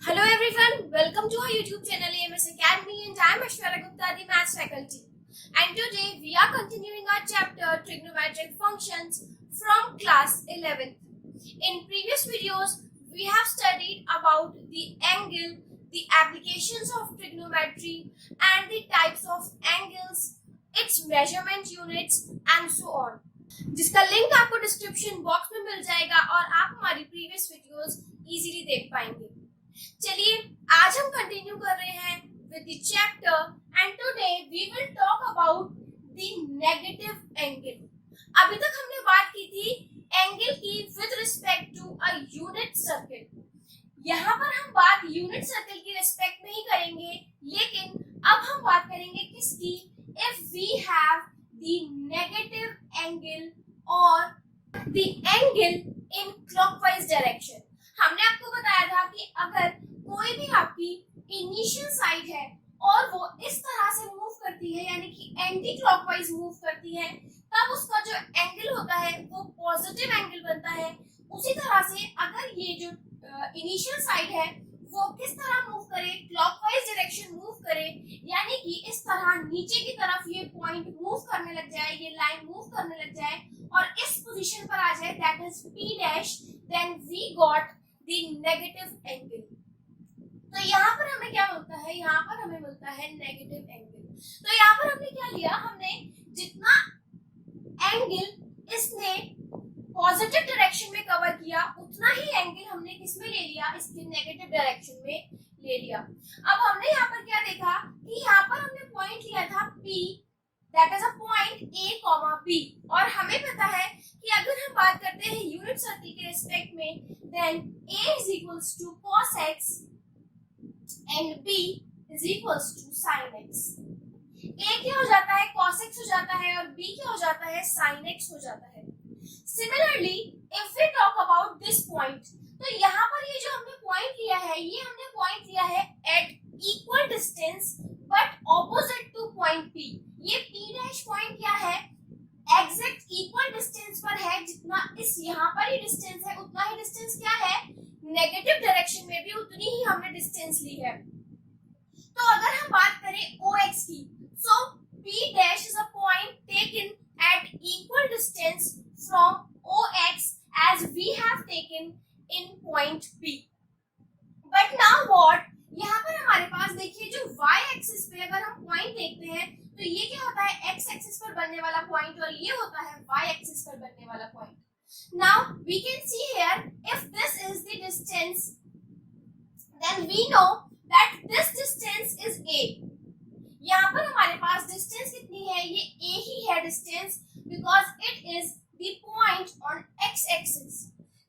Hello everyone, welcome to our YouTube channel AMS Academy and I am Aishwarya Gupta, the Maths faculty. And today we are continuing our chapter Trigonometric Functions from class 11th. In previous videos, we have studied about the angle, the applications of trigonometry and the types of angles, its measurement units and so on. जिसका link आपको description box में मिल जाएगा और आप हमारी previous videos easily देख पाएंगे। चलिए आज हम कंटिन्यू कर रहे हैं with the chapter and today we will talk about the negative angle. अभी तक हमने बात की थी एंगल की with respect to a unit circle. यहाँ पर हम बात यूनिट सर्कल की रिस्पेक्ट में ही करेंगे, लेकिन अब हम बात करेंगे किसकी, if we have the negative angle और the angle in clockwise direction. हमने आपको बताया था कि अगर कोई भी आपकी इनिशियल साइड है और वो इस तरह से मूव करती है, यानी कि एंटी क्लॉकवाइज मूव करती है, तब उसका जो एंगल होता है वो पॉजिटिव एंगल बनता है। उसी तरह से अगर ये जो इनिशियल साइड है वो किस तरह मूव करे, क्लॉकवाइज डायरेक्शन मूव करे, यानी कि इस तरह नीचे की तरफ ये पॉइंट मूव करने लग जाए, ये लाइन मूव करने लग जाए और इस पोजीशन पर आ जाए, that is P dash, then we got the negative angle. तो यहाँ पर हमें क्या मिलता है, यहाँ पर हमें मिलता है नेगेटिव एंगल। तो यहाँ पर हमने क्या लिया, हमने जितना एंगल इसने पॉजिटिव डायरेक्शन में कवर किया उतना ही एंगल हमने किसमें ले लिया, इसके नेगेटिव डायरेक्शन में ले लिया। अब हमने यहाँ पर क्या देखा कि यहाँ पर हमने पॉइंट लिया था P, that is a point A, B, और हमें पता है कि अगर हम बात करते हैं यूनिट सर्कल के रिस्पेक्ट में, then A is equals to cos x and B is equals to sin x। A क्या हो जाता है, cos x हो जाता है और B क्या हो जाता है, sin x हो जाता है। Similarly, if we talk about this point, तो यहाँ पर ये जो हमने पॉइंट लिया है, ये हमने पॉइंट लिया है at equal distance but opposite to point P। ये P डैश पॉइंट क्या है, एग्जैक्ट इक्वल डिस्टेंस पर है, जितना इस यहाँ पर ही डिस्टेंस है उतना ही डिस्टेंस क्या है, नेगेटिव डायरेक्शन में भी उतनी ही हमने डिस्टेंस ली है। तो अगर हम बात करें OX की, so P dash is a point taken at equal distance from OX as we have taken in point P। But now what, यहाँ पर हमारे पास देखिए जो y एक्सिस पे अगर हम पॉइंट देखते हैं तो ये क्या होता है, x एक्सिस पर बनने वाला पॉइंट और ये होता है y एक्सिस पर बनने वाला point. Now we can see here, if this is the distance, then we know that this distance is a। यहाँ पर हमारे पास डिस्टेंस कितनी है, ये a ही है distance, because it is the point on x axis।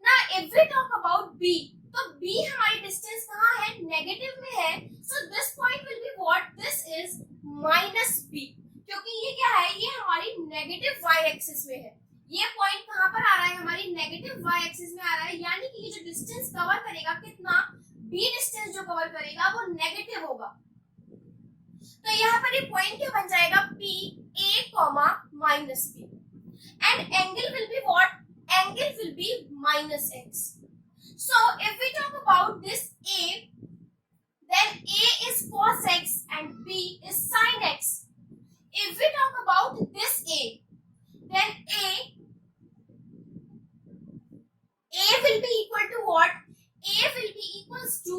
Now if we talk about b, तो b हमारी distance कहाँ है, नेगेटिव में है, so this point will be what, this is minus b, क्योंकि ये क्या है, ये हमारी नेगेटिव y एक्सिस में है। ये पॉइंट कहाँ पर आ रहा है, हमारी नेगेटिव y एक्सिस में आ रहा है, यानी कि ये जो डिस्टेंस कवर करेगा कितना, b डिस्टेंस जो कवर करेगा वो नेगेटिव होगा। तो यहाँ पर ये पॉइंट क्या बन जाएगा, P A, minus B, and angle will be what, angle will be minus x। So if we talk about this A, then A is cos x and B is sin x। If we talk about this A, then A will be equal to what, A will be equals to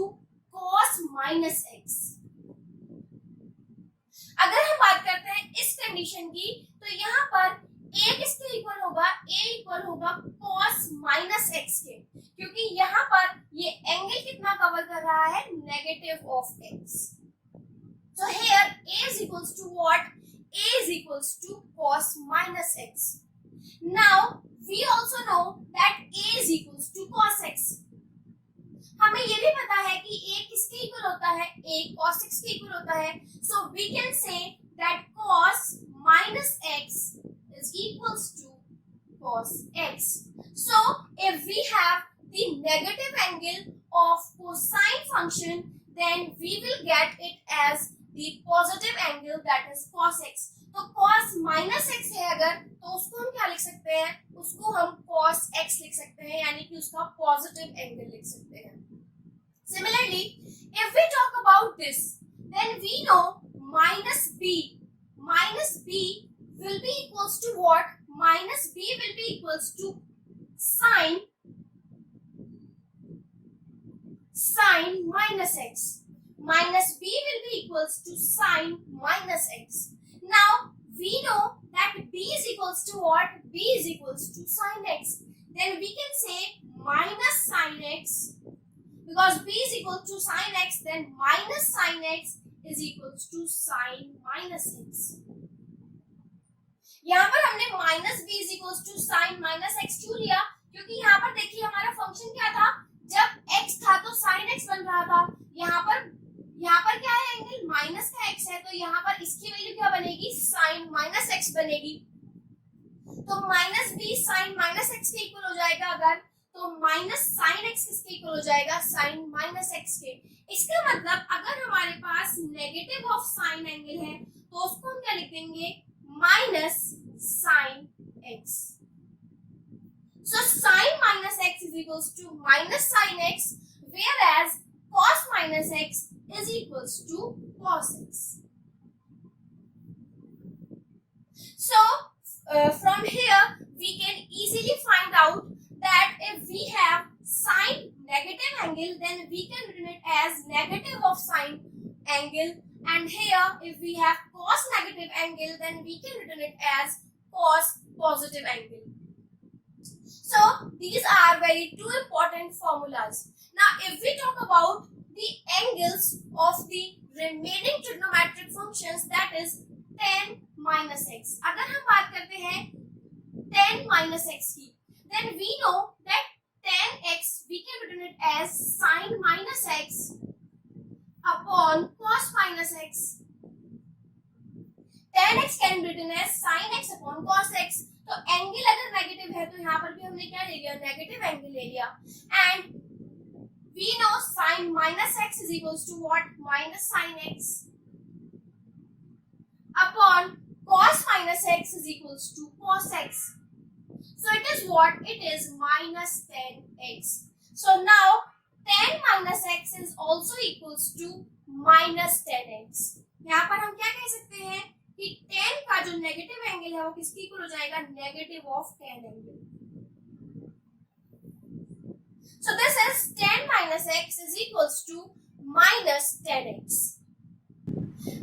cos minus x। अगर हम बात करते हैं इस condition की, तो यहाँ पर a किसके इक्वल होगा, a इक्वल होगा cos माइनस x के, क्योंकि यहाँ पर ये एंगल कितना कवर कर रहा है, negative of x। So here a is equals to what, a is equals to cos minus x। Now we also know that a is equals to cos x। हमें ये भी पता है कि a किसके इक्वल होता है, a cos x के इक्वल होता है, so we can say that cos minus x is equals to cos x। So if we have the negative angle of cosine function, then we will get it as the positive angle, that is cos x। तो cos minus x है अगर, तो उसको हम क्या लिख सकते हैं, उसको हम cos x लिख सकते हैं, यानी कि उसका पॉजिटिव एंगल लिख सकते हैं। Similarly, if we talk about this, then we know minus b will be equals to what? Minus b will be equals to sine minus x. Minus b will be equals to sine minus x. Now we know that b is equals to what? B is equals to sine x. Then we can say minus sine x, because b is equal to sine x, then minus sine x is equals to sine minus x. यहाँ पर हमने minus b is equals to sine minus x क्यों लिया? क्योंकि यहाँ पर देखिए हमारा फंक्शन क्या था, जब x था तो साइन x बन रहा था। यहाँ पर क्या है, एंगल माइनस का x है, तो यहाँ पर इसकी वैल्यू क्या बनेगी? साइन माइनस x बनेगी। तो minus b sine minus x के इक्वल हो जाएगा अगर, तो माइनस साइन एक्स किसके इक्वल हो जाएगा? साइन माइनस एक्स के। इसका मतलब अगर हमारे पास नेगेटिव ऑफ साइन एंगल है तो उसको हम क्या लिख देंगे? Minus sine x. So sin minus x is equals to minus sin x, whereas cos minus x is equals to cos x. So from here we can easily find out that if we have sine negative angle, then we can write it as negative of sine angle, and here if we have cos negative angle, then we can write it as cos positive angle. So these are very two important formulas. Now if we talk about the angles of the remaining trigonometric functions, that is tan minus x. अगर हम बात करते हैं tan minus x की, then we know that tan x we can write it as sin minus x upon cos minus x. tan x can be written as sin x upon cos x. तो angle अगर negative है तो यहाँ पर भी हमने क्या ले लिया? नेगेटिव एंगल ले लिया। And we know sin minus x is equals to what? Minus sin x upon cos minus x is equals to cos x. So it is what? It is minus tan x. So now tan minus x is also equals to minus tan x. यहाँ पर हम क्या कह सकते हैं कि tan का जो नेगेटिव एंगल है वो किसके इक्वल हो जाएगा? Negative of tan angle. So this is tan minus x is equals to minus tan x.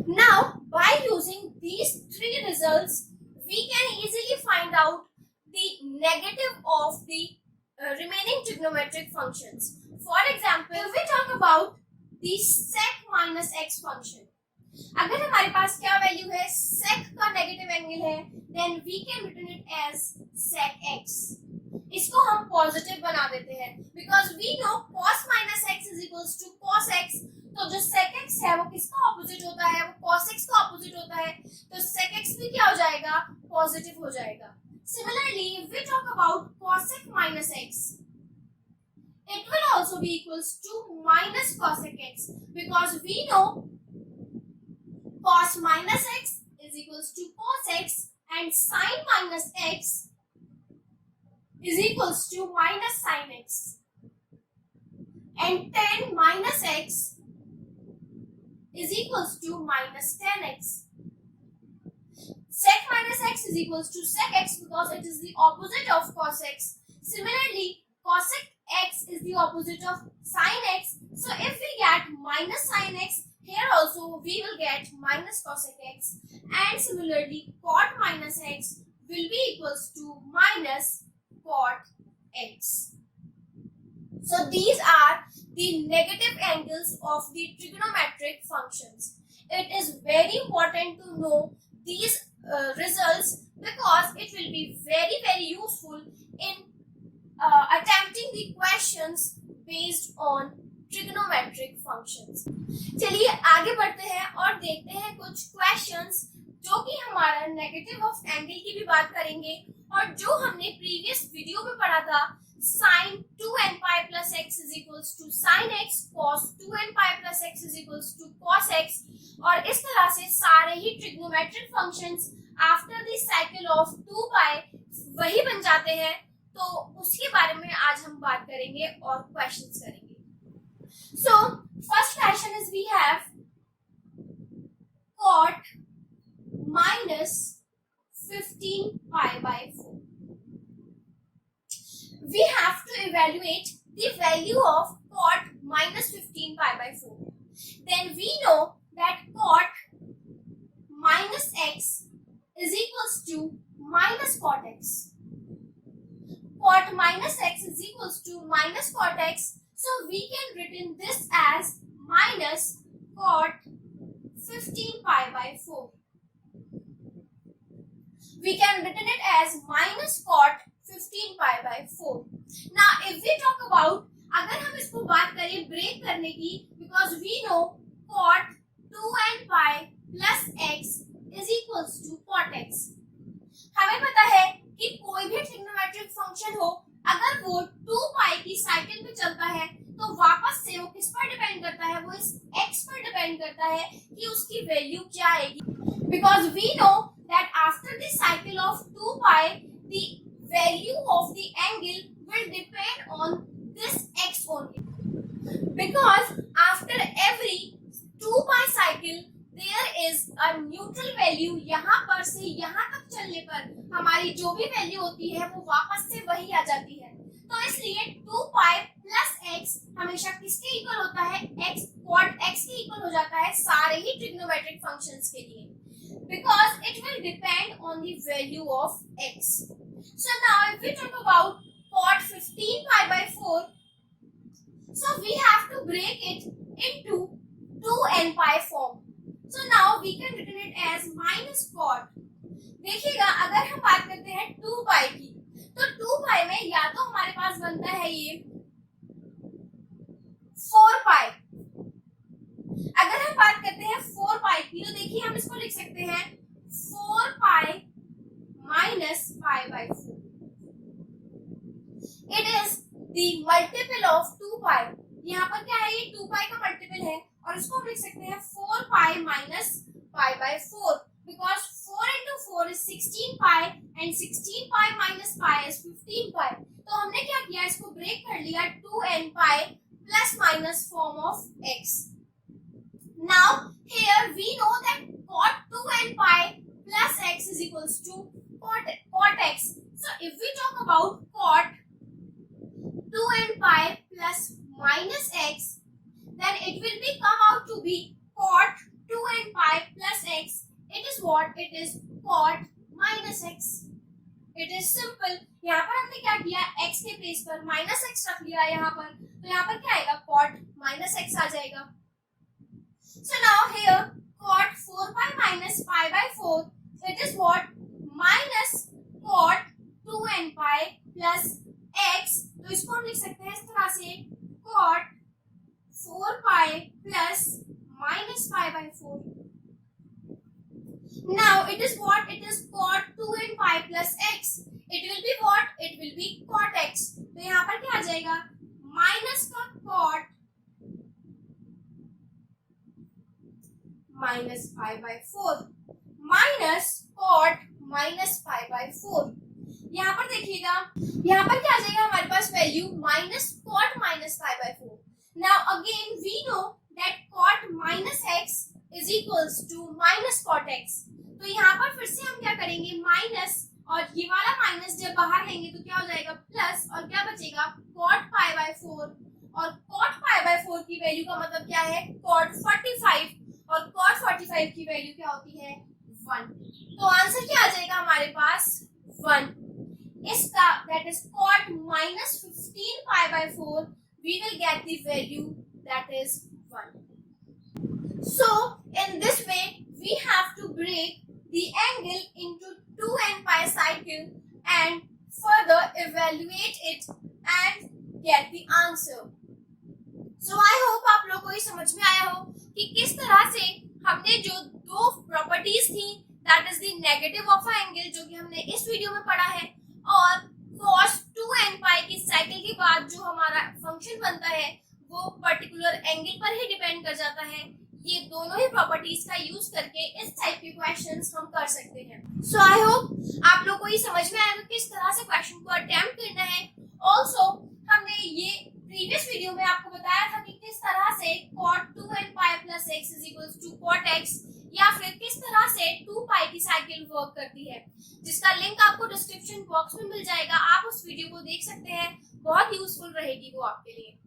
Now by using these three results we can easily find out the negative of the remaining trigonometric functions. For example, if we talk about the sec minus x function, अगर हमारे पास क्या value है? sec का negative angle है, then we can written it as sec x. इसको हम positive बना देते हैं, because we know cos minus x is equals to cos x. तो जो sec x है वो किसका ऑपोजिट होता है? वो cos x का ऑपोजिट होता है, तो sec x भी क्या हो जाएगा? पॉजिटिव हो जाएगा। Similarly, if we talk about cosec minus x, it will also be equals to minus cosec x, because we know cos minus x is equals to cos x, and sin minus x is equals to minus sin x, and tan minus x is equals to minus tan x. Sec minus x is equals to sec x because it is the opposite of cos x. Similarly, cosec x is the opposite of sin x. So if we get minus sin x, here also we will get minus cosec x. And similarly, cot minus x will be equals to minus cot x. So these are the negative angles of the trigonometric functions. It is very important to know these results because it will be very useful in attempting the questions based on trigonometric functions. चलिए आगे बढ़ते हैं और देखते हैं कुछ questions जो कि हमारा नेगेटिव ऑफ एंगल की भी बात करेंगे और जो हमने प्रीवियस वीडियो में पढ़ा था sin 2n pi plus x is equals to sin x, cos 2n pi plus x is equals to cos x, और इस तरह से सारे ही trigonometric functions after the cycle of 2 pi वही बन जाते हैं। तो उसके बारे में आज हम बात करेंगे और क्वेश्चंस करेंगे। So first question is we have cot minus 15 pi by 4. We have to evaluate the value of cot minus 15 pi by 4. Then we know that cot minus x is equals to minus cot x. Cot minus x is equals to minus cot x. So we can written this as minus cot 15 pi by 4. We can written it as minus cot 15 pi by 4. Now if we talk about, अगर हम इसको बात करें break करने की, because we know cot 2n pi plus x is equals to cot x. हमें पता है कि कोई भी ट्रिग्नोमेट्रिक फंक्शन हो, अगर वो 2 पाई की साइकिल पे चलता है तो वापस से वो किस पर डिपेंड करता है, वो इस x पर डिपेंड करता है कि उसकी वैल्यू क्या आएगी. Because we know that after the cycle of 2 pi, the value of the angle will depend on this x only. Because after every 2 pi cycle, there is a neutral value. यहाँ पर से यहाँ तक चलने पर हमारी जो भी वैल्यू होती है वो वापस से वही आ जाती है. तो इसलिए 2 pi plus x हमेशा किसके इक्वल होता है, x cot x के इक्वल हो जाता है सारे ही ट्रिग्नोमेट्रिक फंक्शंस के लिए. Because it will depend on the value of x. So now if we talk about cot 15 pi by 4, so we have to break it into 2n pi form. So now we can written it as minus cot. देखिएगा अगर हम बात करते हैं 2 pi की, तो 2 pi में या तो हमारे पास बनता है ये 4 pi. अगर हम बात करते हैं 4 पाई की, तो देखिए हम इसको लिख सकते हैं 4 pi minus pi by 4. It is the multiple of 2 पाई. यहाँ पर क्या है, ये 2 पाई का मल्टीपल है और इसको हम लिख सकते हैं 4 pi minus pi by 4. Because 4 into 4 is 16 pi and 16 pi minus pi is 15 pi. तो हमने क्या किया, इसको ब्रेक कर लिया 2n pi plus minus form of x. Now here we know that cot 2n pi plus x is equals to cot x. So if we talk about cot 2n pi plus minus x, then it will be come out to be cot 2n pi plus x. It is what? It is cot minus x. It is simple. यहाँ पर हमने क्या किया, x के place पर minus x रख लिया यहाँ पर, तो यहाँ पर क्या आएगा, cot minus x आ जाएगा. So now here cot 4 pi minus pi by 4, it is what, minus cot 2n pi plus x. तो इसको हम लिख सकते हैं इस तरह से cot 4 pi plus minus pi by 4. Now it is what, it is cot 2n pi plus x. It will be what, it will be cot x. तो यहाँ पर क्या आ जाएगा, माइनस का cot minus pi by 4 minus cot minus pi by 4. यहाँ पर देखिएगा, यहाँ पर क्या आ जाएगा हमारे पास value minus cot minus pi by 4. Now again we know that cot minus x is equals to minus cot x. तो यहाँ पर फिर से हम क्या करेंगे, माइनस और ये वाला माइनस जब बाहर लेंगे तो क्या हो जाएगा प्लस, और क्या बचेगा cot pi by 4. और cot pi by 4 की वैल्यू का मतलब क्या है, cot 45, और cot 45 की वैल्यू क्या होती है, 1. तो आंसर क्या आ जाएगा हमारे पास, 1. इसका that is cot minus 15 pi by 4, we will get the value that is 1. So in this way we have to break the angle into 2n pi cycle and further evaluate it and get the answer. So I hope आप लोगों को ये समझ में आया हो कि किस तरह से हमने जो दो प्रॉपर्टीज थी, that is the negative of angle जो कि हमने इस वीडियो में पढ़ा है, और cos 2n पाई की साइकिल के बाद जो हमारा फंक्शन बनता है वो पर्टिकुलर एंगल पर ही डिपेंड कर जाता है. ये दोनों ही प्रॉपर्टीज का यूज करके इस टाइप के क्वेश्चंस हम कर सकते हैं. सो आई होप आप लोगों को ये समझ में आएगा किस तरह से क्वेश्चन को अटेम्प्ट करना है. ऑल्सो हमने ये प्रीवियस वीडियो में आपको बताया था कि किस तरह से 2x या फिर किस तरह से 2 पाई की साइकिल वर्क करती है, जिसका लिंक आपको डिस्क्रिप्शन बॉक्स में मिल जाएगा। आप उस वीडियो को देख सकते हैं, बहुत यूजफुल रहेगी वो आपके लिए।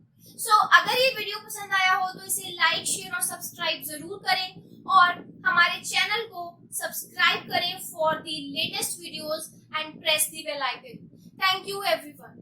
अगर ये वीडियो पसंद आया हो तो इसे लाइक, शेयर और सब्सक्राइब जरूर करें और हमारे चैनल को सब्सक्राइब करें for the latest videos and press the bell icon. Thank you everyone.